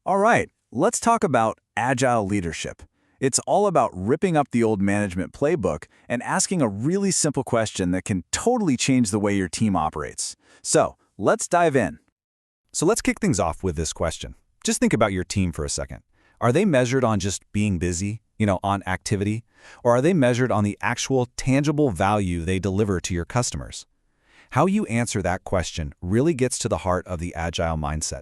All right, let's talk about agile leadership. It's all about ripping up the old management playbook and asking a really simple question that can totally change the way your team operates. So, let's dive in. So let's kick things off with this question. Just think about your team for a second. Are they measured on just being busy, on activity? Or are they measured on the actual tangible value they deliver to your customers? How you answer that question really gets to the heart of the agile mindset.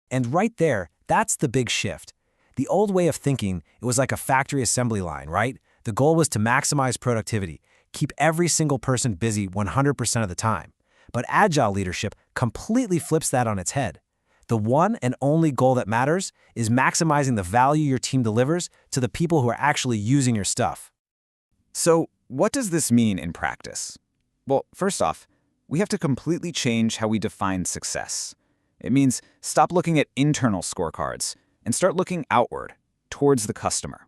And right there, that's the big shift. The old way of thinking, it was like a factory assembly line, right? The goal was to maximize productivity, keep every single person busy 100% of the time. But agile leadership completely flips that on its head. The one and only goal that matters is maximizing the value your team delivers to the people who are actually using your stuff. So, what does this mean in practice? Well, first off, we have to completely change how we define success. It means stop looking at internal scorecards and start looking outward, towards the customer.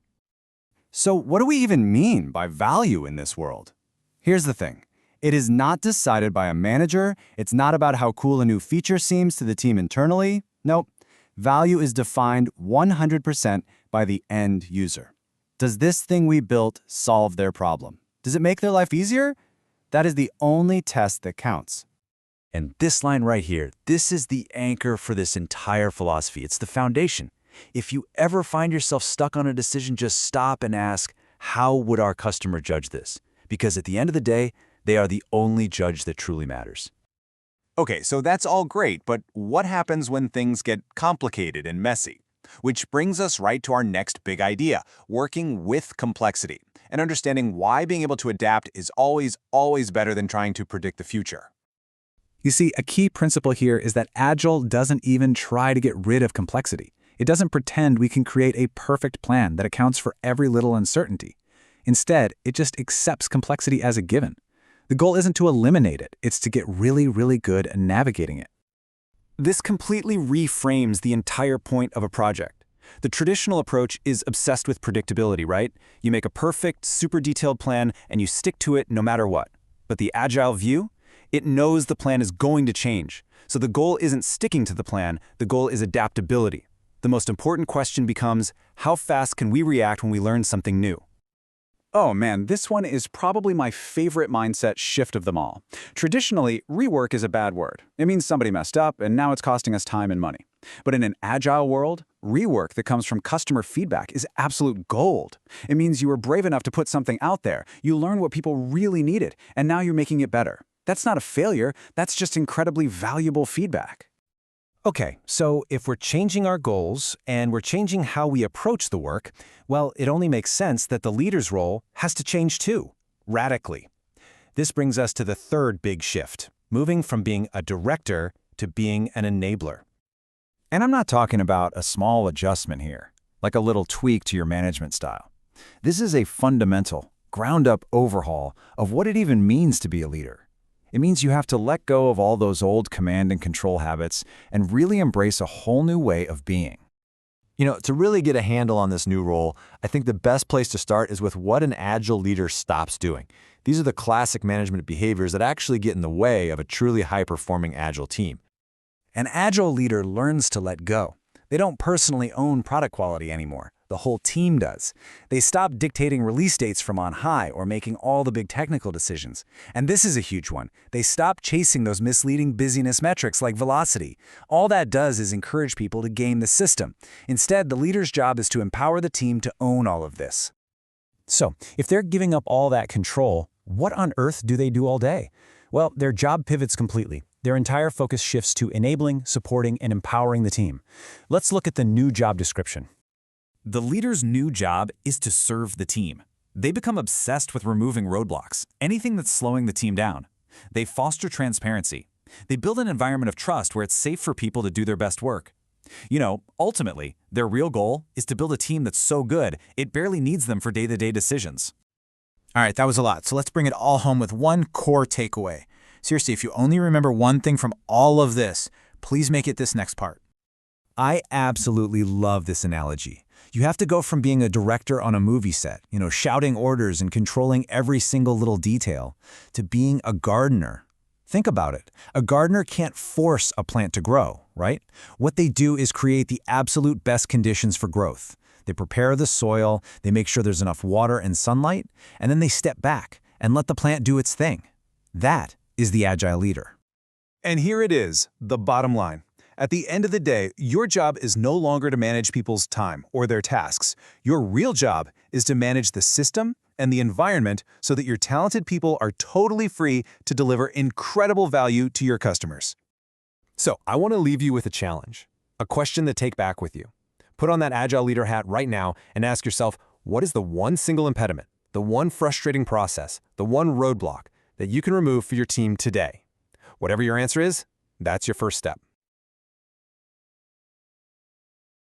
So, what do we even mean by value in this world? Here's the thing. It is not decided by a manager. It's not about how cool a new feature seems to the team internally. Nope. Value is defined 100% by the end user. Does this thing we built solve their problem? Does it make their life easier? That is the only test that counts. And this line right here, this is the anchor for this entire philosophy. It's the foundation. If you ever find yourself stuck on a decision, just stop and ask, how would our customer judge this? Because at the end of the day, they are the only judge that truly matters. Okay, so that's all great, but what happens when things get complicated and messy? Which brings us right to our next big idea, working with complexity, and understanding why being able to adapt is always better than trying to predict the future. You see, a key principle here is that Agile doesn't even try to get rid of complexity. It doesn't pretend we can create a perfect plan that accounts for every little uncertainty. Instead, it just accepts complexity as a given. The goal isn't to eliminate it, it's to get really, really good at navigating it. This completely reframes the entire point of a project. The traditional approach is obsessed with predictability, right? You make a perfect, super detailed plan and you stick to it no matter what. But the Agile view? It knows the plan is going to change. So the goal isn't sticking to the plan, the goal is adaptability. The most important question becomes, how fast can we react when we learn something new? Oh man, this one is probably my favorite mindset shift of them all. Traditionally, rework is a bad word. It means somebody messed up and now it's costing us time and money. But in an agile world, rework that comes from customer feedback is absolute gold. It means you were brave enough to put something out there, you learned what people really needed, and now you're making it better. That's not a failure, that's just incredibly valuable feedback. Okay, so if we're changing our goals and we're changing how we approach the work, well, it only makes sense that the leader's role has to change too, radically. This brings us to the third big shift, moving from being a director to being an enabler. And I'm not talking about a small adjustment here, like a little tweak to your management style. This is a fundamental, ground-up overhaul of what it even means to be a leader. It means you have to let go of all those old command and control habits and really embrace a whole new way of being. To really get a handle on this new role, I think the best place to start is with what an agile leader stops doing. These are the classic management behaviors that actually get in the way of a truly high-performing agile team. An agile leader learns to let go. They don't personally own product quality anymore. The whole team does. They stop dictating release dates from on high or making all the big technical decisions. And this is a huge one. They stop chasing those misleading busyness metrics like velocity. All that does is encourage people to game the system. Instead, the leader's job is to empower the team to own all of this. So, if they're giving up all that control, what on earth do they do all day? Well, their job pivots completely. Their entire focus shifts to enabling, supporting, and empowering the team. Let's look at the new job description. The leader's new job is to serve the team. They become obsessed with removing roadblocks, anything that's slowing the team down. They foster transparency. They build an environment of trust where it's safe for people to do their best work. Ultimately, their real goal is to build a team that's so good, it barely needs them for day-to-day decisions. All right, that was a lot, so let's bring it all home with one core takeaway. Seriously, if you only remember one thing from all of this, please make it this next part. I absolutely love this analogy. You have to go from being a director on a movie set, shouting orders and controlling every single little detail, to being a gardener, Think about it. A gardener can't force a plant to grow, right? What they do is create the absolute best conditions for growth. They prepare the soil, they make sure there's enough water and sunlight, and then they step back and let the plant do its thing. That is the Agile leader. And here it is, the bottom line. At the end of the day, your job is no longer to manage people's time or their tasks. Your real job is to manage the system and the environment so that your talented people are totally free to deliver incredible value to your customers. So I want to leave you with a challenge, a question to take back with you. Put on that Agile leader hat right now and ask yourself, what is the one single impediment, the one frustrating process, the one roadblock that you can remove for your team today? Whatever your answer is, that's your first step.